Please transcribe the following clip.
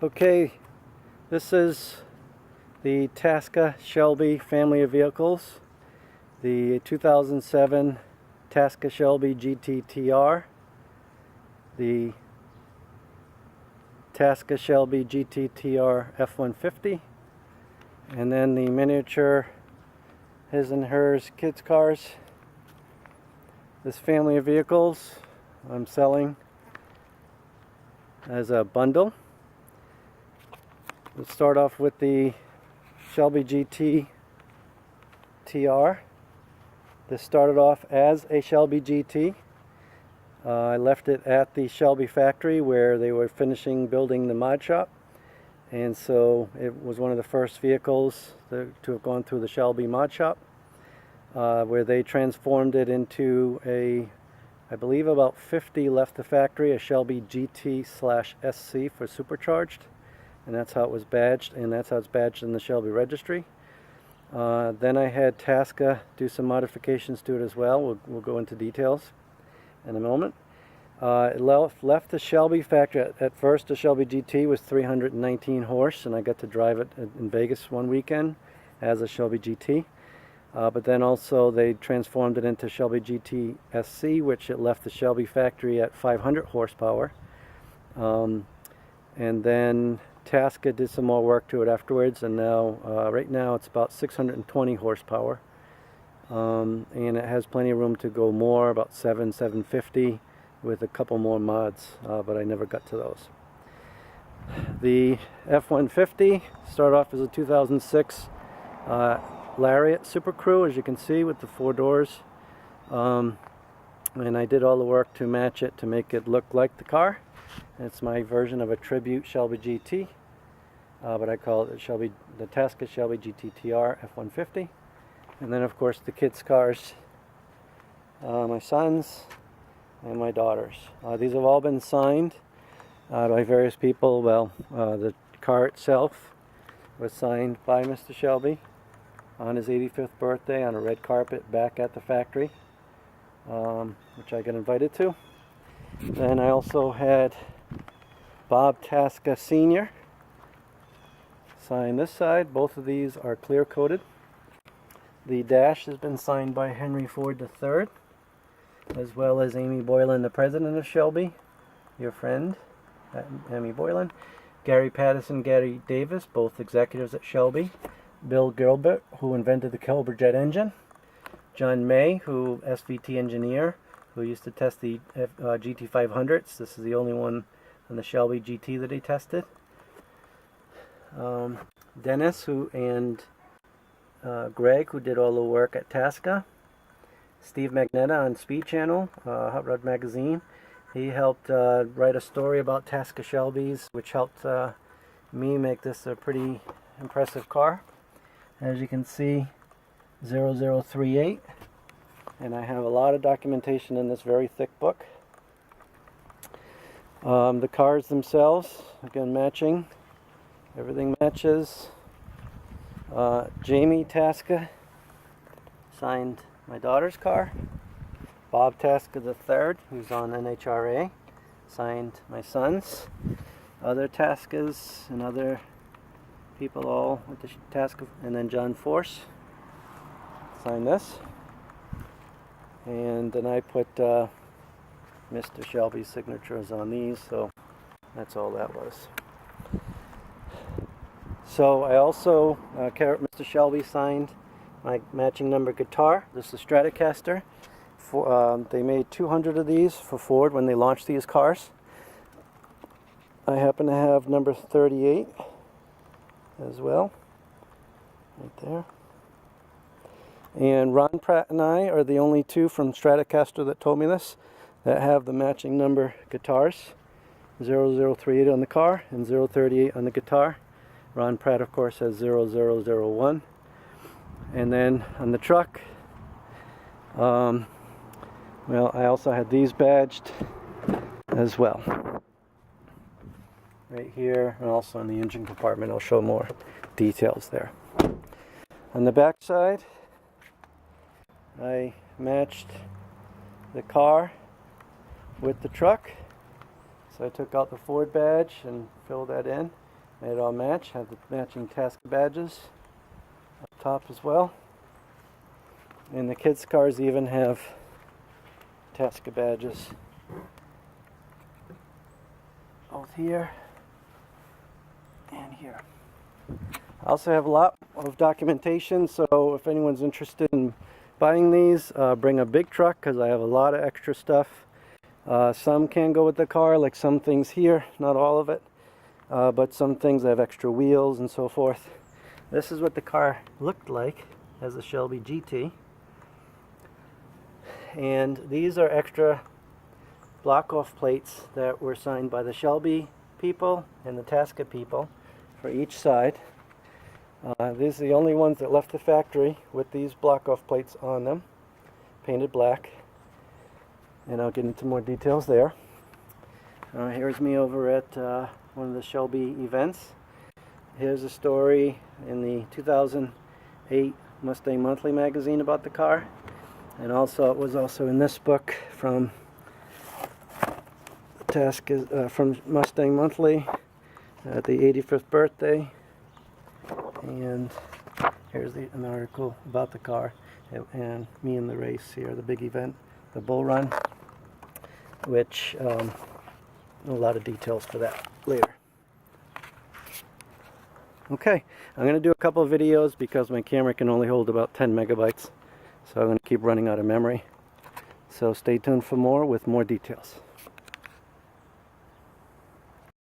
Okay, this is the Tasca Shelby family of vehicles. The 2007 Tasca Shelby GT-TR, the Tasca Shelby GT-TR F-150, and then the miniature his and hers kids cars. This family of vehicles I'm selling as a bundle. Let's start off with the Shelby GT-TR. This started off as a Shelby GT. I left it at the Shelby factory where they were finishing building the mod shop, and so it was one of the first vehicles to have gone through the Shelby mod shop, where they transformed it into a, I believe about 50 left the factory, a Shelby GT/SC for supercharged, and that's how it was badged, and that's how it's badged in the Shelby registry. Then I had Tasca do some modifications to it as well. We'll go into details in a moment. It left the Shelby factory. At first, the Shelby GT was 319 horse, and I got to drive it in Vegas one weekend as a Shelby GT. But then also they transformed it into Shelby GT-SC, which it left the Shelby factory at 500 horsepower. And then Tasca did some more work to it afterwards, and now right now it's about 620 horsepower, and it has plenty of room to go more, about 750 with a couple more mods, but I never got to those. The F-150 started off as a 2006 Lariat Super Crew, as you can see, with the 4 doors, and I did all the work to match it to make it look like the car. It's my version of a tribute Shelby GT, but I call it the Tasca Shelby GT-TR F-150. And then of course the kids' cars, my sons and my daughters. These have all been signed by various people. Well, the car itself was signed by Mr. Shelby on his 85th birthday on a red carpet back at the factory, which I got invited to. Then I also had Bob Tasca Sr. sign this side. Both of these are clear coated. The dash has been signed by Henry Ford III, as well as Amy Boylan, the president of Shelby, your friend, Amy Boylan, Gary Patterson, Gary Davis, both executives at Shelby, Bill Gilbert, who invented the Cobra jet engine, John May, who SVT engineer, who used to test the GT500s. This is the only one on the Shelby GT that he tested. Dennis, and Greg, who did all the work at Tasca. Steve Magnetta on Speed Channel, Hot Rod Magazine. He helped write a story about Tasca Shelbys, which helped me make this a pretty impressive car. As you can see, 0038. And I have a lot of documentation in this very thick book. The cars themselves, again, matching. Everything matches. Jamie Tasca signed my daughter's car. Bob Tasca III, who's on NHRA, signed my son's. Other Tascas and other people all with the Tasca, and then John Force signed this. And then I put Mr. Shelby's signatures on these, so that's all that was. So I also, Mr. Shelby signed my matching number guitar. This is Stratocaster. They made 200 of these for Ford when they launched these cars. I happen to have number 38 as well, right there. And Ron Pratt and I are the only two from Stratocaster that told me this, that have the matching number guitars. 0038 on the car and 038 on the guitar. Ron Pratt, of course, has 0001. And then on the truck, well, I also had these badged as well. Right here, and also in the engine compartment. I'll show more details there. On the back side, I matched the car with the truck. So I took out the Ford badge and filled that in. Made it all match. Have the matching Tasca badges up top as well. And the kids' cars even have Tasca badges. Both here and here. I also have a lot of documentation, so if anyone's interested in buying these, bring a big truck because I have a lot of extra stuff. Some can go with the car, like some things here, not all of it, but some things I have extra wheels and so forth. This is what the car looked like as a Shelby GT. And these are extra block-off plates that were signed by the Shelby people and the Tasca people for each side. These are the only ones that left the factory with these block-off plates on them, painted black. And I'll get into more details there. Here's me over at one of the Shelby events. Here's a story in the 2008 Mustang Monthly magazine about the car. And also, it was also in this book from Tasca, from Mustang Monthly at the 85th birthday. And here's an article about the car and me in the race here, the big event, the bull run, which a lot of details for that later. Okay, I'm going to do a couple of videos because my camera can only hold about 10 megabytes, so I'm going to keep running out of memory. So stay tuned for more with more details.